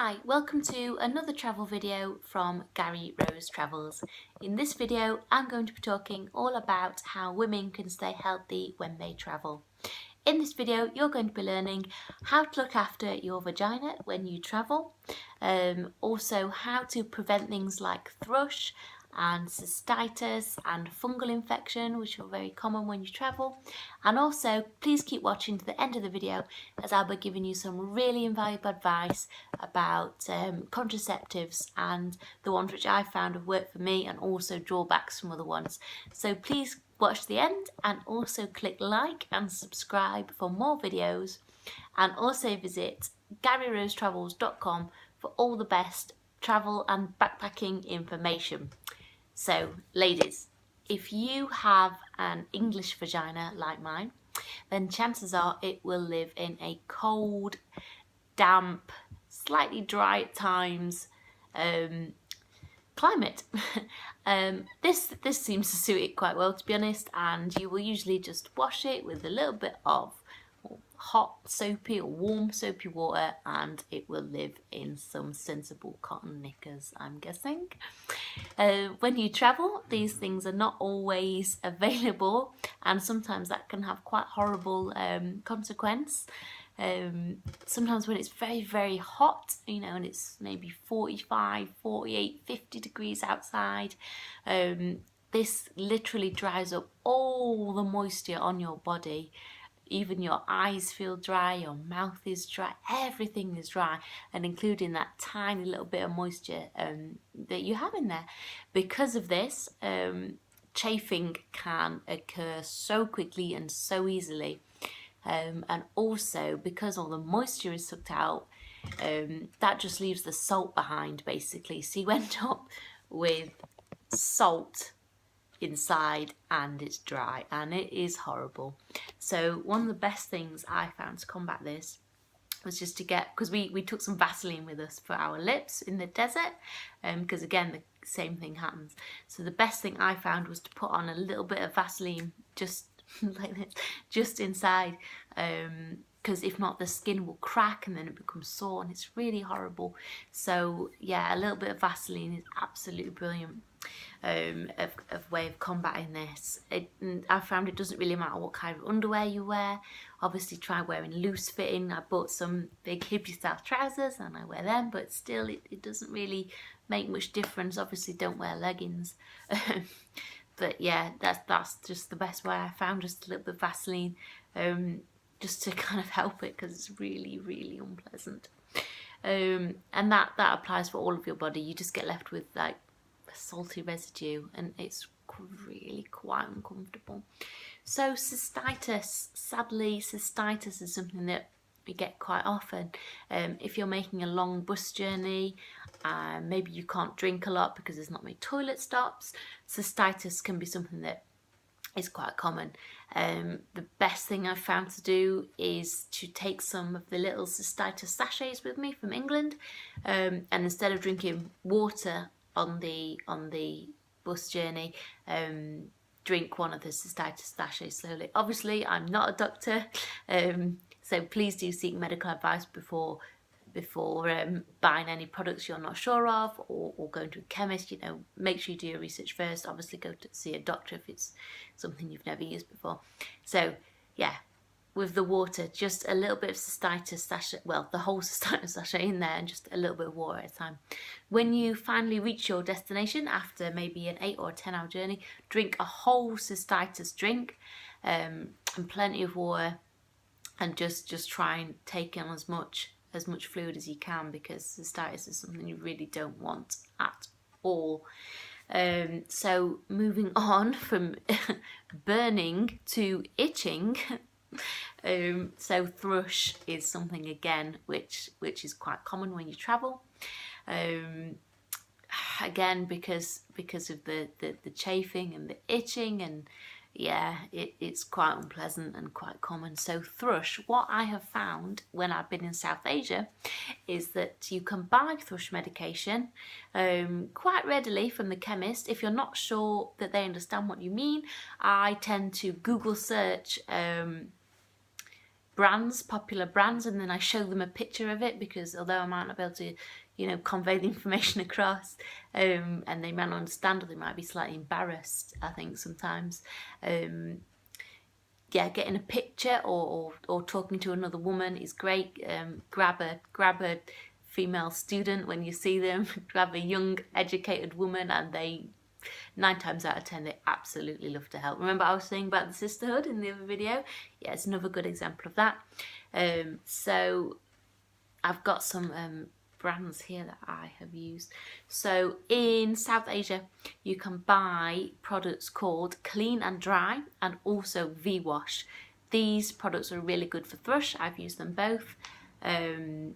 Hi, welcome to another travel video from Gary Rose Travels. In this video, I'm going to be talking all about how women can stay healthy when they travel. In this video, you're going to be learning how to look after your vagina when you travel, also how to prevent things like thrush and cystitis and fungal infection, which are very common when you travel. And also, please keep watching to the end of the video as I'll be giving you some really invaluable advice about contraceptives and the ones which I found have worked for me, and also drawbacks from other ones. So please watch the end and also click like and subscribe for more videos, and also visit GaryRoseTravels.com for all the best travel and backpacking information. So ladies, if you have an English vagina like mine, then chances are it will live in a cold, damp, slightly dry at times climate. This seems to suit it quite well, to be honest, and you will usually just wash it with a little bit of hot soapy or warm soapy water, and it will live in some sensible cotton knickers, I'm guessing. When you travel, these things are not always available, and sometimes that can have quite horrible consequence. Sometimes when it's very, very hot, and it's maybe 45, 48, 50 degrees outside, this literally dries up all the moisture on your body. Even your eyes feel dry, your mouth is dry, everything is dry, and including that tiny little bit of moisture that you have in there. Because of this, chafing can occur so quickly and so easily. And also because all the moisture is sucked out, that just leaves the salt behind, basically. So you end up with salt inside and it's dry, and it is horrible. So one of the best things I found to combat this was just to get, because we took some Vaseline with us for our lips in the desert, because again the same thing happens. So the best thing I found was to put on a little bit of Vaseline just like this, just inside, because if not the skin will crack and then it becomes sore and it's really horrible. So yeah, a little bit of Vaseline is absolutely brilliant of way of combating this. I found it doesn't really matter what kind of underwear you wear. Obviously try wearing loose fitting. I bought some big hippie style trousers and I wear them, but still it doesn't really make much difference. Obviously don't wear leggings. But yeah, that's just the best way I found, just a little bit of Vaseline, just to kind of help it, because it's really, really unpleasant. And that applies for all of your body. You just get left with like a salty residue, and it's really quite uncomfortable. So cystitis, sadly, cystitis is something that we get quite often. If you're making a long bus journey, maybe you can't drink a lot because there's not many toilet stops, cystitis can be something that is quite common. The best thing I've found to do is to take some of the little cystitis sachets with me from England, and instead of drinking water on the bus journey, drink one of the cystitis sachets slowly. Obviously I'm not a doctor, so please do seek medical advice before buying any products you're not sure of, or going to a chemist. Make sure you do your research first. Obviously go to see a doctor if it's something you've never used before. So yeah, with the water, just a little bit of cystitis sachet, well, the whole cystitis sachet in there, and just a little bit of water at a time. When you finally reach your destination after maybe an 8 or 10 hour journey, drink a whole cystitis drink, and plenty of water, and just try and take in as much fluid as you can, because cystitis is something you really don't want at all. So moving on from burning to itching, so thrush is something again which is quite common when you travel. Again, because of the chafing and the itching, and yeah, it's quite unpleasant and quite common. So thrush, what I have found when I've been in South Asia is that you can buy thrush medication quite readily from the chemist. If you're not sure that they understand what you mean, I tend to Google search brands, popular brands, and then I show them a picture of it, because although I might not be able to, you know, convey the information across, and they might not understand, or they might be slightly embarrassed, I think sometimes. Yeah, getting a picture or talking to another woman is great. Grab a female student when you see them. Grab a young, educated woman, and they 9 times out of 10 they absolutely love to help. Remember I was saying about the sisterhood in the other video? Yeah, it's another good example of that. So I've got some brands here that I have used. So in South Asia you can buy products called Clean and Dry and also V-Wash. These products are really good for thrush. I've used them both. And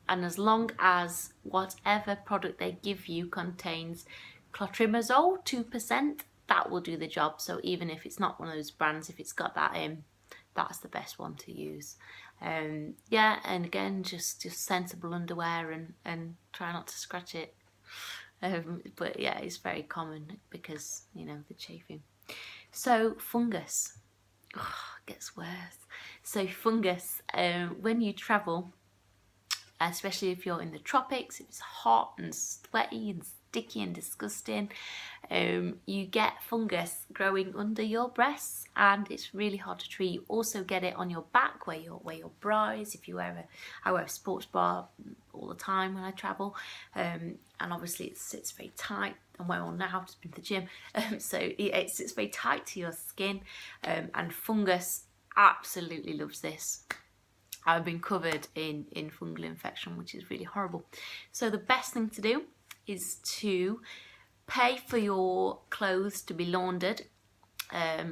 as long as whatever product they give you contains clotrimazole 2%, that will do the job. So even if it's not one of those brands, if it's got that in, that's the best one to use. Yeah, and again, just sensible underwear, and try not to scratch it. But yeah, it's very common because, you know, the chafing. So fungus, gets worse. So fungus, when you travel, especially if you're in the tropics, if it's hot and sweaty and sticky and disgusting, you get fungus growing under your breasts, and it's really hard to treat. You also get it on your back where your bra is. If you I wear a sports bra all the time when I travel, and obviously it sits very tight. I'm wearing one now, I've just been to the gym, so it sits very tight to your skin, and fungus absolutely loves this. I've been covered in fungal infection, which is really horrible. So the best thing to do is to pay for your clothes to be laundered,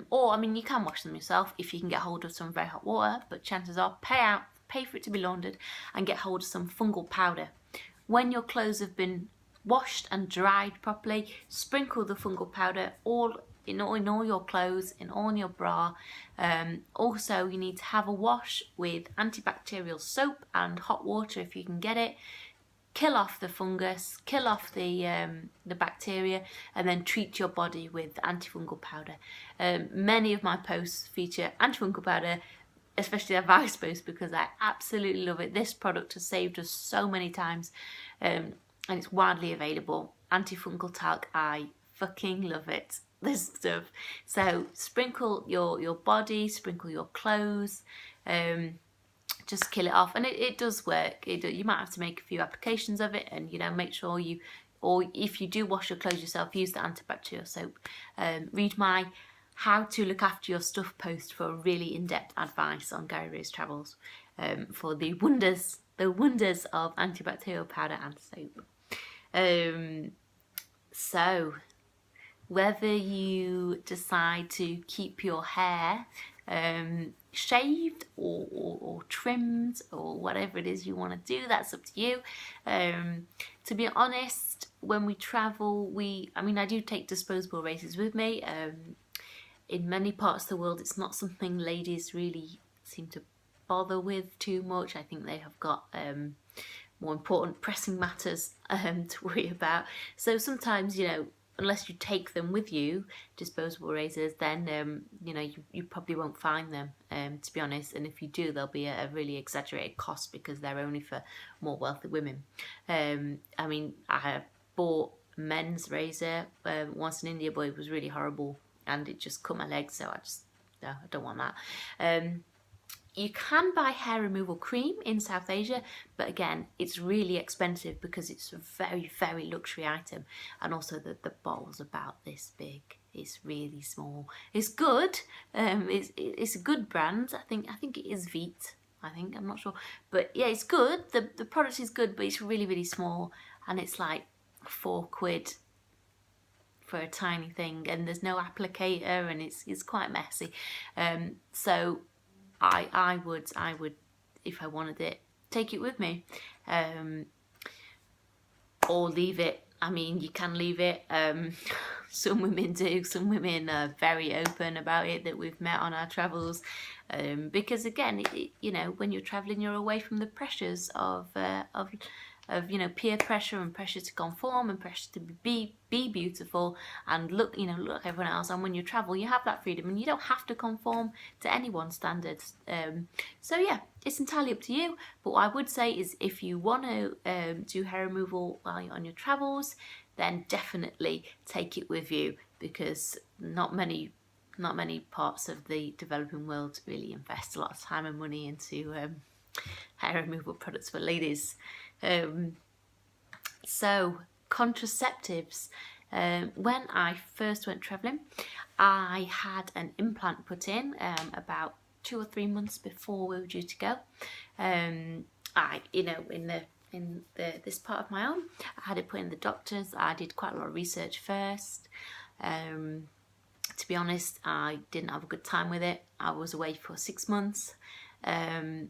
or I mean, you can wash them yourself if you can get hold of some very hot water, but chances are pay for it to be laundered and get hold of some fungal powder. When your clothes have been washed and dried properly, sprinkle the fungal powder in all your clothes, in all your bra. Also, you need to have a wash with antibacterial soap and hot water if you can get it. Kill off the fungus, kill off the bacteria, and then treat your body with antifungal powder. Many of my posts feature antifungal powder, especially their Vice post, because I absolutely love it. This product has saved us so many times, and it's widely available. Antifungal talc, I fucking love it. This stuff. So sprinkle your body, sprinkle your clothes, just kill it off, and it does work. You might have to make a few applications of it, and you know, make sure or if you do wash your clothes yourself, use the antibacterial soap. Read my how to look after your stuff post for really in-depth advice on Gary Rose Travels, for the wonders of antibacterial powder and soap. So whether you decide to keep your hair shaved or trimmed, or whatever it is you want to do, that's up to you. To be honest, when we travel, I do take disposable razors with me. In many parts of the world, it's not something ladies really seem to bother with too much. I think they have got more important pressing matters to worry about. So sometimes, you know, unless you take them with you, disposable razors, then you know, you probably won't find them, to be honest. And if you do, they'll be a really exaggerated cost because they're only for more wealthy women. I mean, I have bought a men's razor once in India, but it was really horrible and it just cut my legs, so no, I don't want that. You can buy hair removal cream in South Asia, but again, it's really expensive because it's a very, very luxury item. And also the bottle's about this big. It's really small. It's good. It's a good brand. I think it is Veet. I'm not sure. But yeah, it's good. The product is good, but it's really, really small. And it's like £4 for a tiny thing. And there's no applicator, and it's quite messy. So I would, if I wanted it, take it with me, or leave it. I mean, you can leave it. Some women do. Some women are very open about it that we've met on our travels, because again, you know, when you're traveling, you're away from the pressures of you know, peer pressure and pressure to conform and pressure to be beautiful and look, you know, look like everyone else. And when you travel, you have that freedom and you don't have to conform to anyone's standards. So yeah, it's entirely up to you. But what I would say is, if you want to do hair removal while you're on your travels, then definitely take it with you, because not many parts of the developing world really invest a lot of time and money into hair removal products for ladies. So contraceptives. When I first went travelling, I had an implant put in about 2 or 3 months before we were due to go. I, you know, in this part of my arm, I had it put in the doctors. I did quite a lot of research first. To be honest, I didn't have a good time with it. I was away for 6 months, and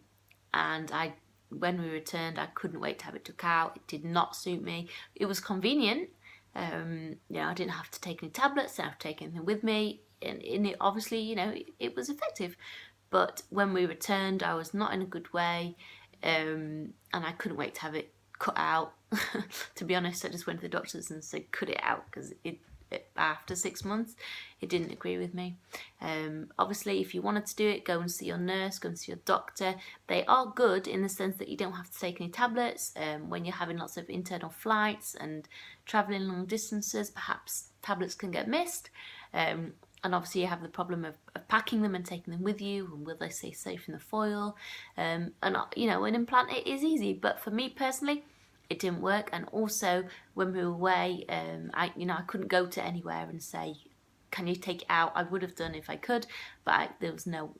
when we returned, I couldn't wait to have it took out. It did not suit me. It was convenient. You know, I didn't have to take any tablets. I didn't have to take anything with me, and it obviously, you know, it was effective. But when we returned, I was not in a good way, and I couldn't wait to have it cut out. To be honest, I just went to the doctors and said, cut it out, because after 6 months, it didn't agree with me. Obviously, if you wanted to do it, go and see your nurse, go and see your doctor. They are good in the sense that you don't have to take any tablets. When you're having lots of internal flights and traveling long distances, perhaps tablets can get missed. And obviously you have the problem of packing them and taking them with you, and will they stay safe in the foil? And you know, an implant, it is easy, but for me personally, it didn't work. And also, when we were away, I couldn't go to anywhere and say, can you take it out? I would have done if I could, but there was no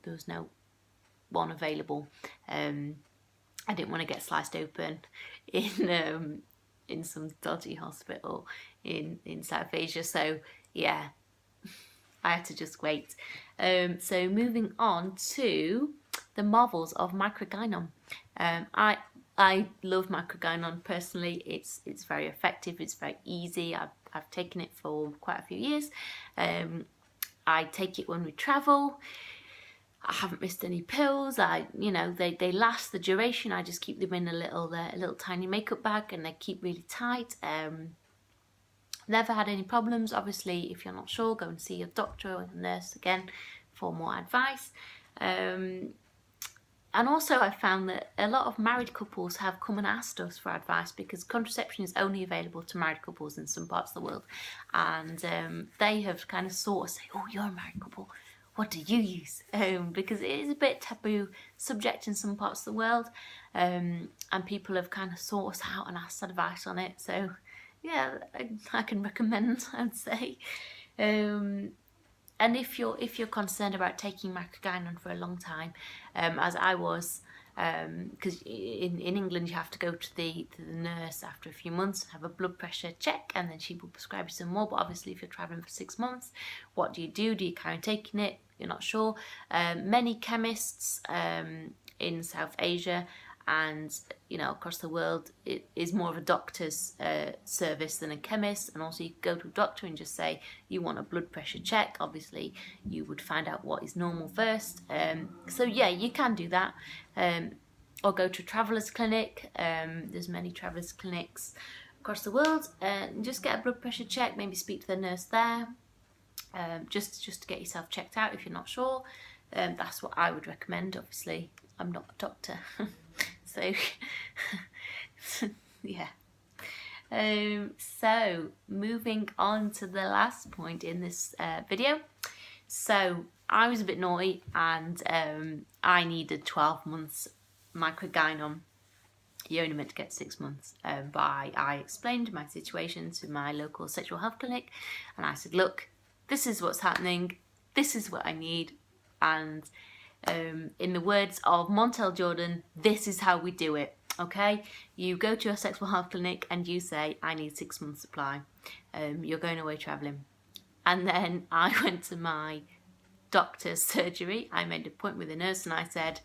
one available. I didn't want to get sliced open in some dodgy hospital in South Asia. So yeah, I had to just wait. So moving on to the marvels of microgynon. I love microgynon personally. It's very effective. It's very easy. I've taken it for quite a few years. I take it when we travel. I haven't missed any pills. They last the duration. I just keep them in a little tiny makeup bag, and they keep really tight. Never had any problems. Obviously, if you're not sure, go and see your doctor or your nurse again for more advice. And also, I found that a lot of married couples have come and asked us for advice, because contraception is only available to married couples in some parts of the world. And they have kind of sought us, say, oh, you're a married couple, what do you use? Because it is a bit taboo subject in some parts of the world. And people have kind of sought us out and asked advice on it. So yeah, I can recommend, I would say. And if you're concerned about taking microgynon for a long time, as I was, because in England you have to go to the nurse after a few months, have a blood pressure check, and then she will prescribe you some more. But obviously, if you're traveling for 6 months, what do you do? Do you carry on taking it? You're not sure. Many chemists in South Asia and across the world, it is more of a doctor's service than a chemist. And also, you go to a doctor and just say you want a blood pressure check. Obviously, you would find out what is normal first. So yeah, you can do that, or go to a traveller's clinic. There's many traveller's clinics across the world, and just get a blood pressure check. Maybe speak to the nurse there, just to get yourself checked out if you're not sure. That's what I would recommend. Obviously, I'm not a doctor. So, yeah. So, moving on to the last point in this video. So, I was a bit naughty, and I needed 12 months microgynon. You're only meant to get 6 months. But I explained my situation to my local sexual health clinic, and I said, look, this is what's happening. This is what I need. And in the words of Montel Jordan, this is how we do it, okay? You go to your sexual health clinic and you say, I need 6 months supply. You're going away travelling. And then I went to my doctor's surgery. I made an appointment with a nurse and I said,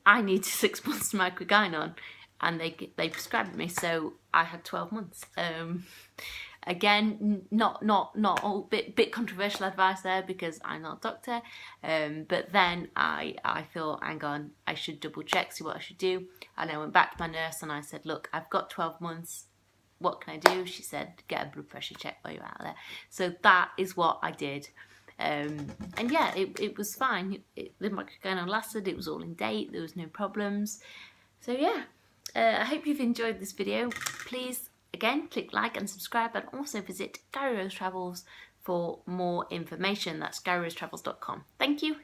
I need 6 months microgynon. And they prescribed me, so I had 12 months. Again, not a bit controversial advice there because I'm not a doctor, but then I thought, hang on, I should double check, see what I should do, and I went back to my nurse and I said, look, I've got 12 months, what can I do? She said, get a blood pressure check while you're out there. So that is what I did. And yeah, it was fine. The microgynon lasted, it was all in date, there was no problems. So yeah, I hope you've enjoyed this video. Please, again, click like and subscribe, and also visit Gary Rose Travels for more information. That's GaryRoseTravels.com. Thank you.